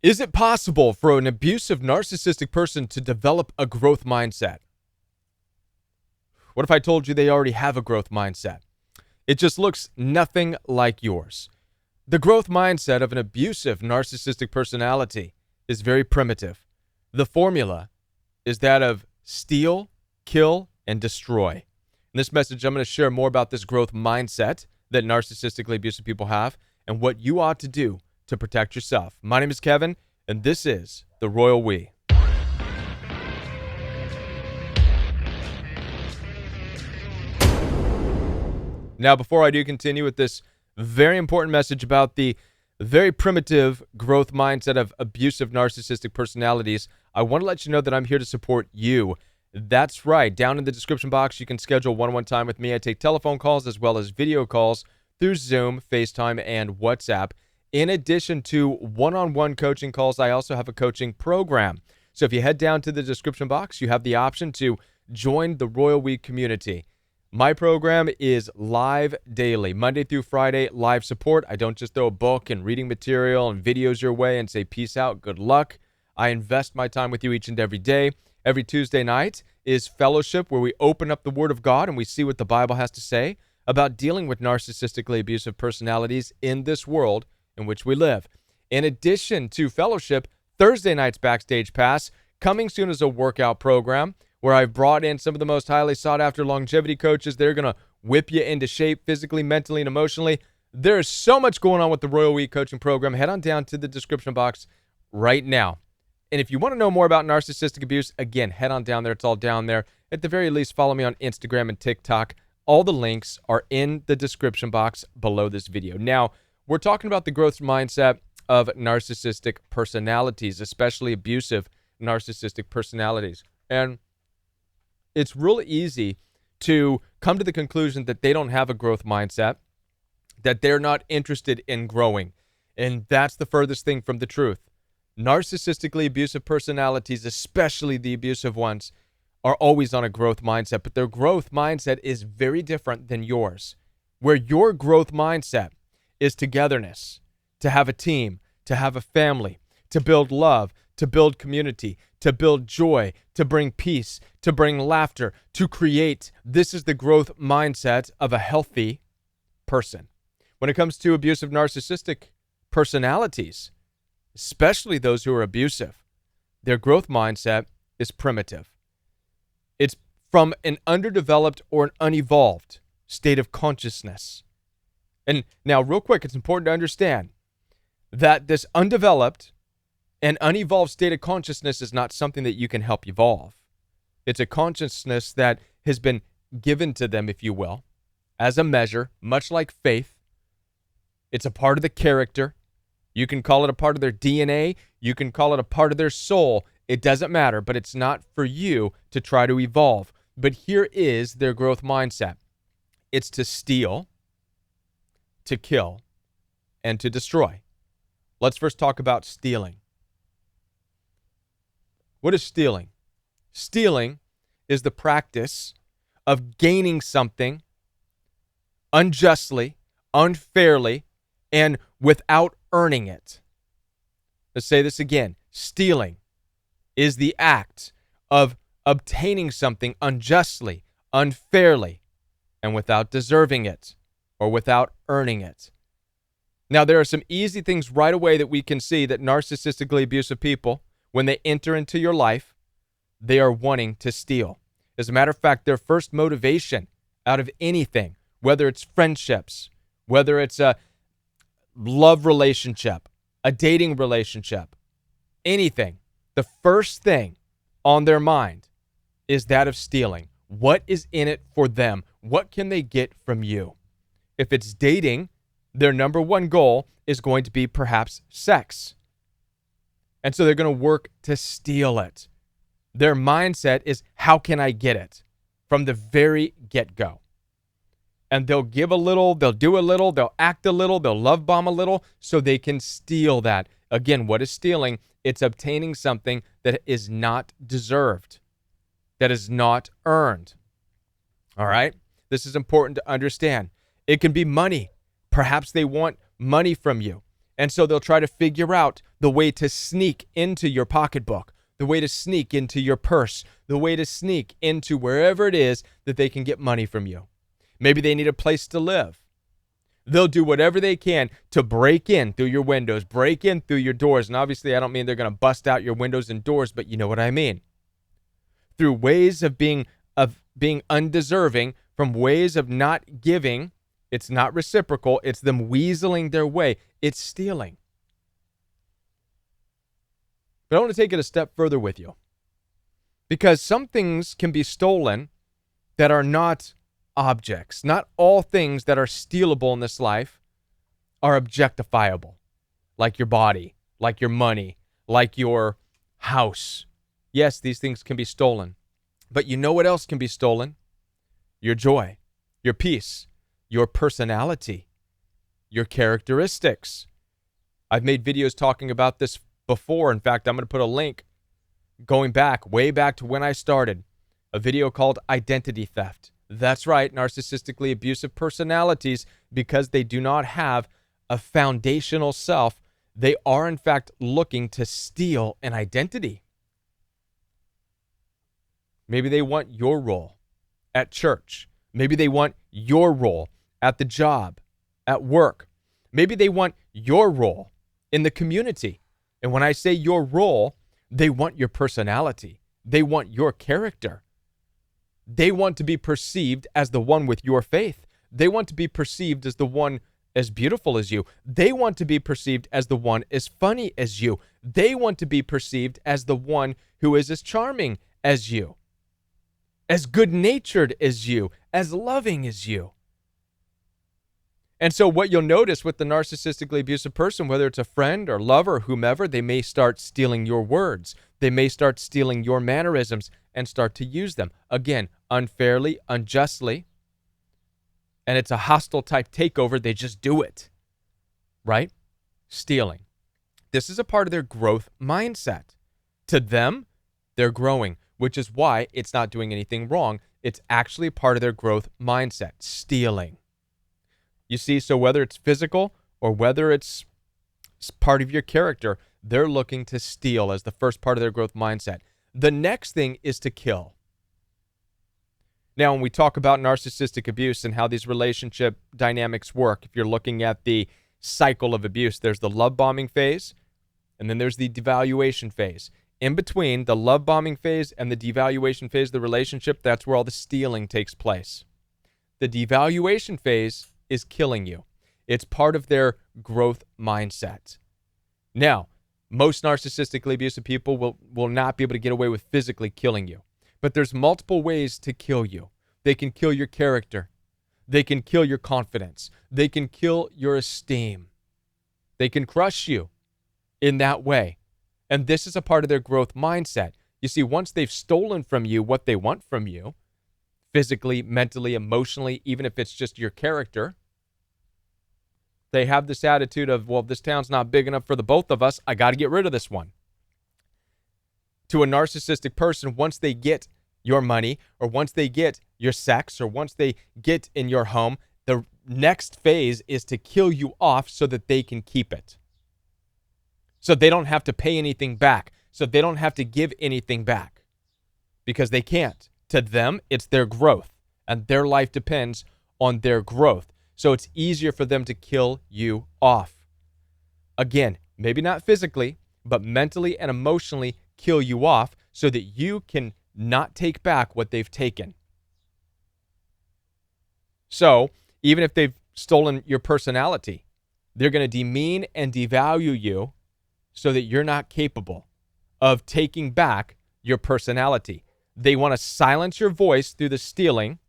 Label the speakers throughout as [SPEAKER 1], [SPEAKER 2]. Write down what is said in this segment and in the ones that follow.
[SPEAKER 1] Is it possible for an abusive narcissistic person to develop a growth mindset? What if I told you they already have a growth mindset? It just looks nothing like yours. The growth mindset of an abusive narcissistic personality is very primitive. The formula is that of steal, kill, and destroy. In this message, I'm going to share more about this growth mindset that narcissistically abusive people have and what you ought to do to protect yourself. My name is Kevin, and this is The Royal We. Now, before I do continue with this very important message about the very primitive growth mindset of abusive narcissistic personalities, I want to let you know that I'm here to support you. That's right. Down in the description box, you can schedule one-on-one time with me. I take telephone calls as well as video calls through Zoom, FaceTime, and WhatsApp. In addition to one-on-one coaching calls, I also have a coaching program. So if you head down to the description box, you have the option to join the Royal We community. My program is live daily, Monday through Friday, live support. I don't just throw a book and reading material and videos your way and say, peace out, good luck. I invest my time with you each and every day. Every Tuesday night is fellowship, where we open up the Word of God and we see what the Bible has to say about dealing with narcissistically abusive personalities in this world in which we live. In addition to fellowship, Thursday night's Backstage Pass, coming soon as a workout program, where I've brought in some of the most highly sought-after longevity coaches. They're going to whip you into shape physically, mentally, and emotionally. There's so much going on with the Royal We coaching program. Head on down to the description box right now. And if you want to know more about narcissistic abuse, again, head on down there. It's all down there. At the very least, follow me on Instagram and TikTok. All the links are in the description box below this video. Now, we're talking about the growth mindset of narcissistic personalities, especially abusive narcissistic personalities. And it's really easy to come to the conclusion that they don't have a growth mindset, that they're not interested in growing. And that's the furthest thing from the truth. Narcissistically abusive personalities, especially the abusive ones, are always on a growth mindset, but their growth mindset is very different than yours. Where your growth mindset is togetherness, to have a team, to have a family, to build love, to build community, to build joy, to bring peace, to bring laughter, to create. This is the growth mindset of a healthy person. When it comes to abusive narcissistic personalities, especially those who are abusive, their growth mindset is primitive. It's from an underdeveloped or an unevolved state of consciousness. And now, real quick, it's important to understand that this undeveloped and unevolved state of consciousness is not something that you can help evolve. It's a consciousness that has been given to them, if you will, as a measure, much like faith. It's a part of the character. You can call it a part of their DNA. You can call it a part of their soul. It doesn't matter, but it's not for you to try to evolve. But here is their growth mindset. It's to steal, to kill, and to destroy. Let's first talk about stealing. What is stealing? Stealing is the practice of gaining something unjustly, unfairly, and without earning it. Let's say this again. Stealing is the act of obtaining something unjustly, unfairly, and without deserving it or without earning it. Now, there are some easy things right away that we can see that narcissistically abusive people, when they enter into your life, they are wanting to steal. As a matter of fact, their first motivation out of anything, whether it's friendships, whether it's a love relationship, a dating relationship, anything, the first thing on their mind is that of stealing. What is in it for them? What can they get from you? If it's dating, their number one goal is going to be perhaps sex. And so they're going to work to steal it. Their mindset is, how can I get it? From the very get-go. And they'll give a little, they'll do a little, they'll act a little, they'll love bomb a little so they can steal that. Again, what is stealing? It's obtaining something that is not deserved, that is not earned. All right? This is important to understand. It can be money. Perhaps they want money from you. And so they'll try to figure out the way to sneak into your pocketbook, the way to sneak into your purse, the way to sneak into wherever it is that they can get money from you. Maybe they need a place to live. They'll do whatever they can to break in through your windows, break in through your doors. And obviously, I don't mean they're going to bust out your windows and doors, but you know what I mean. Through ways of being undeserving, from ways of not giving. It's not reciprocal. It's them weaseling their way. It's stealing. But I want to take it a step further with you, because some things can be stolen that are not objects. Not all things that are stealable in this life are objectifiable, like your body, like your money, like your house. Yes, these things can be stolen. But you know what else can be stolen? Your joy, your peace, your personality, your characteristics. I've made videos talking about this before. In fact, I'm going to put a link going back, way back to when I started, a video called Identity Theft. That's right, narcissistically abusive personalities, because they do not have a foundational self, they are in fact looking to steal an identity. Maybe they want your role at church. Maybe they want your role at the job, at work. Maybe they want your role in the community. And when I say your role, they want your personality. They want your character. They want to be perceived as the one with your faith. They want to be perceived as the one as beautiful as you. They want to be perceived as the one as funny as you. They want to be perceived as the one who is as charming as you, as good-natured as you, as loving as you. And so what you'll notice with the narcissistically abusive person, whether it's a friend or lover or whomever, they may start stealing your words. They may start stealing your mannerisms and start to use them. Again, unfairly, unjustly. And it's a hostile type takeover. They just do it. Right? Stealing. This is a part of their growth mindset. To them, they're growing, which is why it's not doing anything wrong. It's actually part of their growth mindset, stealing. You see, so whether it's physical or whether it's part of your character, they're looking to steal as the first part of their growth mindset. The next thing is to kill. Now, when we talk about narcissistic abuse and how these relationship dynamics work, if you're looking at the cycle of abuse, there's the love bombing phase, and then there's the devaluation phase. In between the love bombing phase and the devaluation phase of the relationship, that's where all the stealing takes place. The devaluation phase is killing you. It's part of their growth mindset. Now, most narcissistically abusive people will not be able to get away with physically killing you. But there's multiple ways to kill you. They can kill your character. They can kill your confidence. They can kill your esteem. They can crush you in that way. And this is a part of their growth mindset. You see, once they've stolen from you what they want from you, physically, mentally, emotionally, even if it's just your character, they have this attitude of, well, this town's not big enough for the both of us. I got to get rid of this one. To a narcissistic person, once they get your money, or once they get your sex, or once they get in your home, the next phase is to kill you off so that they can keep it. So they don't have to pay anything back. So they don't have to give anything back. Because they can't. To them, it's their growth. And their life depends on their growth. So it's easier for them to kill you off. Again, maybe not physically, but mentally and emotionally kill you off so that you can not take back what they've taken. So even if they've stolen your personality, they're going to demean and devalue you so that you're not capable of taking back your personality. They want to silence your voice through the stealing,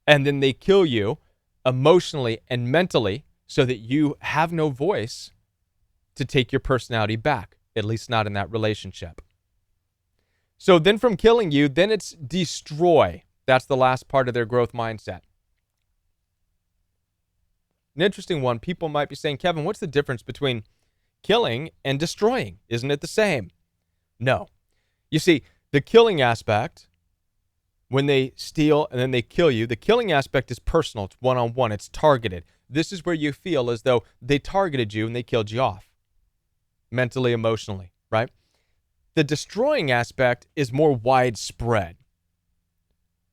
[SPEAKER 1] and then they kill you emotionally and mentally so that you have no voice to take your personality back, at least not in that relationship. So then from killing you, then it's destroy. That's the last part of their growth mindset. An interesting one. People might be saying, Kevin, what's the difference between killing and destroying? Isn't it the same? No. You see, the killing aspect, when they steal and then they kill you, the killing aspect is personal. It's one-on-one. It's targeted. This is where you feel as though they targeted you and they killed you off. mentally, emotionally, right? The destroying aspect is more widespread,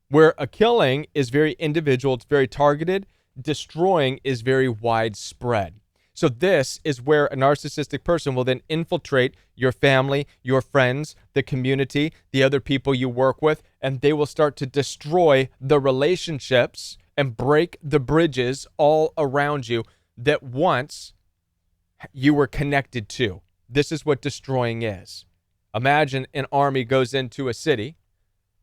[SPEAKER 1] where a killing is very individual, it's very targeted. Destroying is very widespread. So this is where a narcissistic person will then infiltrate your family, your friends, the community, the other people you work with, and they will start to destroy the relationships and break the bridges all around you that once you were connected to. This is what destroying is. Imagine an army goes into a city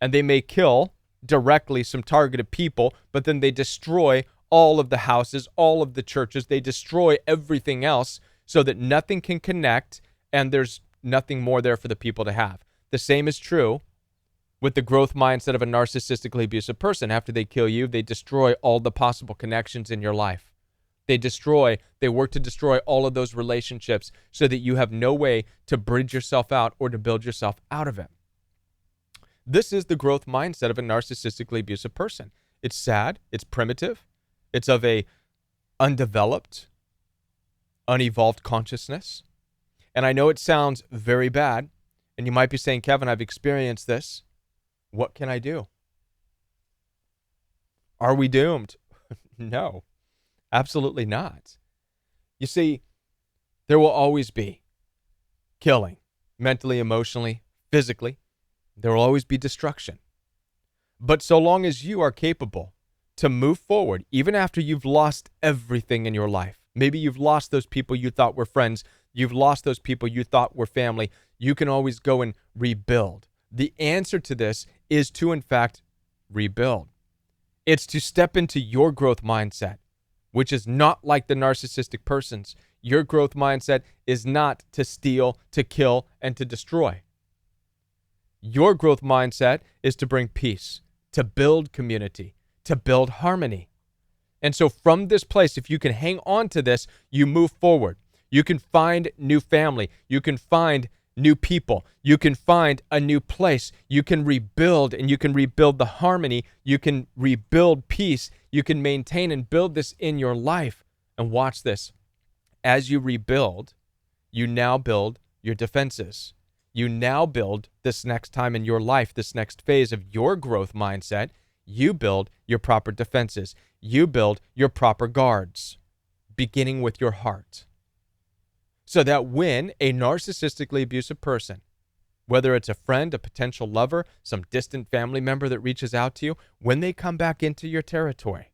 [SPEAKER 1] and they may kill directly some targeted people, but then they destroy all of the houses, all of the churches. They destroy everything else so that nothing can connect and there's nothing more there for the people to have. The same is true with the growth mindset of a narcissistically abusive person. After they kill you, they destroy all the possible connections in your life. They work to destroy all of those relationships so that you have no way to bridge yourself out or to build yourself out of it. This is the growth mindset of a narcissistically abusive person. It's sad, it's primitive, it's of a undeveloped, unevolved consciousness. And I know it sounds very bad, and you might be saying, Kevin, I've experienced this. What can I do? Are we doomed? No. Absolutely not. You see, there will always be killing, mentally, emotionally, physically. There will always be destruction. But so long as you are capable to move forward, even after you've lost everything in your life, maybe you've lost those people you thought were friends, you've lost those people you thought were family, you can always go and rebuild. The answer to this is to, in fact, rebuild. It's to step into your growth mindset, which is not like the narcissistic person's. Your growth mindset is not to steal, to kill, and to destroy. Your growth mindset is to bring peace, to build community, to build harmony. And so from this place, if you can hang on to this, you move forward. You can find new family. You can find new people. You can find a new place. You can rebuild, and you can rebuild the harmony. You can rebuild peace. You can maintain and build this in your life. And watch this. As you rebuild, you now build your defenses. You now build this next time in your life, this next phase of your growth mindset. You build your proper defenses. You build your proper guards, beginning with your heart. So that when a narcissistically abusive person, whether it's a friend, a potential lover, some distant family member that reaches out to you, when they come back into your territory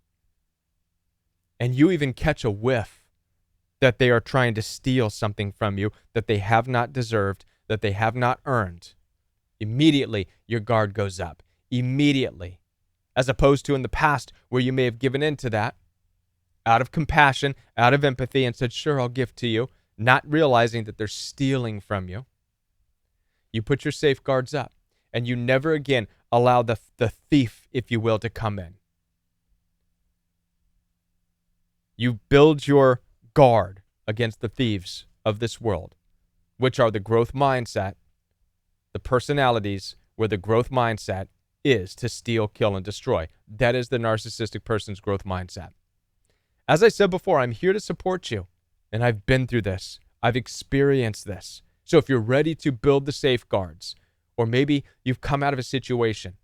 [SPEAKER 1] and you even catch a whiff that they are trying to steal something from you that they have not deserved, that they have not earned, immediately your guard goes up. Immediately. As opposed to in the past where you may have given in to that out of compassion, out of empathy, and said, sure, I'll give to you, not realizing that they're stealing from you. You put your safeguards up, and you never again allow the thief, if you will, to come in. You build your guard against the thieves of this world, which are the growth mindset, the personalities where the growth mindset is to steal, kill, and destroy. That is the narcissistic person's growth mindset. As I said before, I'm here to support you, and I've been through this. I've experienced this. So if you're ready to build the safeguards, or maybe you've come out of a situation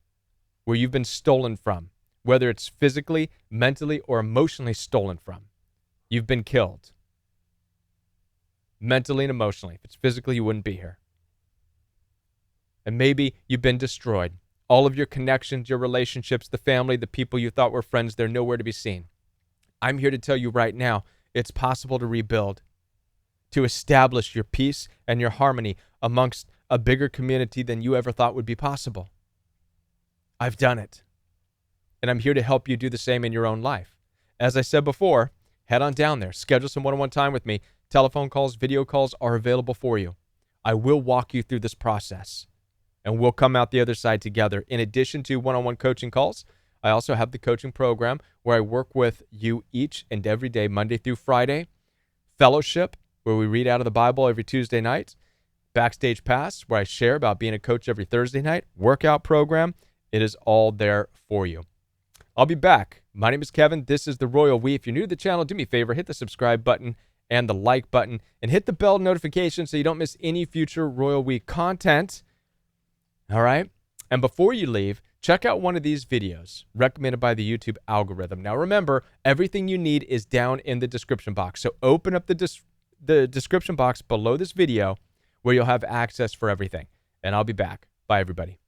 [SPEAKER 1] where you've been stolen from, whether it's physically, mentally, or emotionally stolen from, you've been killed. Mentally and emotionally. If it's physically, you wouldn't be here. And maybe you've been destroyed. All of your connections, your relationships, the family, the people you thought were friends, they're nowhere to be seen. I'm here to tell you right now, it's possible to rebuild, to establish your peace and your harmony amongst a bigger community than you ever thought would be possible. I've done it. And I'm here to help you do the same in your own life. As I said before, head on down there, schedule some one-on-one time with me. Telephone calls, video calls are available for you. I will walk you through this process, and we'll come out the other side together. In addition to one-on-one coaching calls, I also have the coaching program where I work with you each and every day, Monday through Friday. Fellowship, where we read out of the Bible every Tuesday night. Backstage Pass, where I share about being a coach every Thursday night. Workout program. It is all there for you. I'll be back. My name is Kevin. This is The Royal We. If you're new to the channel, do me a favor, hit the subscribe button and the like button, and hit the bell notification so you don't miss any future Royal Week content. All right? And before you leave, check out one of these videos recommended by the YouTube algorithm. Now, remember, everything you need is down in the description box. So open up the description box below this video where you'll have access for everything. And I'll be back. Bye, everybody.